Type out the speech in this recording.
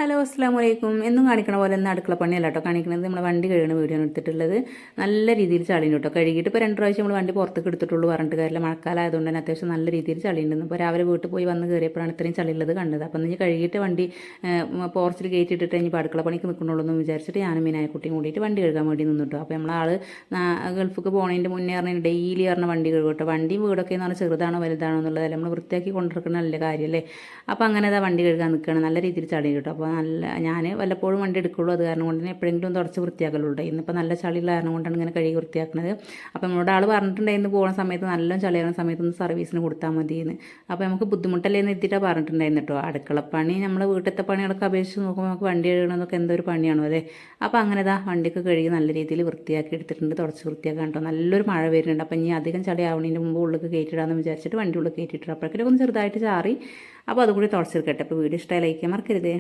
Hello അസ്സാം വലൈക്കും. എന്നും കാണിക്കണ പോലെ ഒന്ന് അടുക്കള പണിയല്ല കേട്ടോ കാണിക്കുന്നത്. നമ്മൾ വണ്ടി കഴുകണ വീഡിയോ ആണ് എടുത്തിട്ടുള്ളത്. നല്ല രീതിയിൽ ചളിയുണ്ട് കേട്ടോ. കഴുകിയിട്ട് ഇപ്പോൾ 2 പ്രാവശ്യം നമ്മൾ വണ്ടി പുറത്തേക്ക് എടുത്തിട്ടുള്ളൂ. പറഞ്ഞിട്ട് കാര്യമില്ല, മഴക്കാലം ആയതുകൊണ്ട് തന്നെ അത്യാവശ്യം നല്ല രീതിയിൽ ചളിയുണ്ടെന്ന്. ഇപ്പോൾ രാവിലെ വീട്ടിൽ പോയി വന്ന് കയറിയപ്പോഴാണ് ഇത്രയും ചളിയുള്ളത് കണ്ടത്. അപ്പം ഇനി കഴുകിയിട്ട് വണ്ടി പോർച്ചിൽ കയറ്റി ഇട്ടിട്ട് ഇനിയിപ്പോൾ അടുക്കള പണിക്ക് നിൽക്കണുള്ളൂ എന്ന് വിചാരിച്ചിട്ട് ഞാനും മീനായക്കുട്ടിയും കൂടിയിട്ട് വണ്ടി കഴുകാൻ വേണ്ടി നിന്നിട്ടോ. അപ്പോൾ നമ്മളാൾ ഗൾഫിക്ക് പോകുന്നതിൻ്റെ മുന്നേ പറഞ്ഞാൽ ഡെയിലി പറഞ്ഞ വണ്ടി കഴുകും കേട്ടോ. വണ്ടിയും വീടൊക്കെ എന്ന് പറഞ്ഞാൽ ചെറുതാണോ വലുതാണോ എന്നുള്ളതല്ല, നമ്മൾ വൃത്തിയാക്കി കൊണ്ടിരിക്കുന്ന നല്ല കാര്യമല്ലേ. അപ്പോൾ അങ്ങനെ അതാ വണ്ടി കഴുകാൻ നിൽക്കുകയാണ്. നല്ല രീതിയിൽ ചളി കിട്ടും. അപ്പോൾ ഞാൻ വല്ലപ്പോഴും വണ്ടി എടുക്കുള്ളൂ. അത് കാരണം കൊണ്ട് തന്നെ എപ്പോഴെങ്കിലും തുടച്ച് വൃത്തിയാക്കലുണ്ട്. ഇന്നിപ്പോൾ നല്ല ചളിയുള്ള കാരണം കൊണ്ടാണ് ഇങ്ങനെ കഴുകി വൃത്തിയാക്കുന്നത്. അപ്പോൾ നമ്മളോട് ആൾ പറഞ്ഞിട്ടുണ്ടായിരുന്നു പോകുന്ന സമയത്ത് നല്ല ചളിയാകുന്ന സമയത്ത് ഒന്ന് സർവീസിന് കൊടുത്താൽ മതിയെന്ന്. അപ്പോൾ നമുക്ക് ബുദ്ധിമുട്ടല്ലേ എന്ന് എത്തിയിട്ടാണ് പറഞ്ഞിട്ടുണ്ടായിരുന്നു കേട്ടോ. അടുക്കളപ്പണി നമ്മൾ വീട്ടിലത്തെ പണികളൊക്കെ അപേക്ഷിച്ച് നോക്കുമ്പോൾ നമുക്ക് വണ്ടി കഴുകണമെന്നൊക്കെ എന്തോ ഒരു പണിയാണോ അതെ. അപ്പോൾ അങ്ങനെ വണ്ടിയൊക്കെ കഴുകി നല്ല രീതിയിൽ വൃത്തിയാക്കി എടുത്തിട്ടുണ്ട്. തുടച്ച് വൃത്തിയാക്കാൻ കേട്ടോ. നല്ലൊരു മഴ വരുന്നുണ്ട്. അപ്പോൾ ഇനി അധികം ചളി ആവണതിൻ്റെ മുമ്പ് ഉള്ളിൽ കയറ്റിയിടാമെന്ന് വിചാരിച്ചിട്ട് വണ്ടി ഉള്ളിൽ കയറ്റിയിട്ട് അപ്പോഴേക്കും ഒന്ന് ചെറുതായിട്ട് ചാറി. അപ്പോൾ അതുകൂടി തുടച്ചെടുക്കട്ടെ. അപ്പോൾ വീഡിയോ ഇഷ്ടമായി ലൈക്ക് ചെയ്യാൻ മറക്കരുതേ.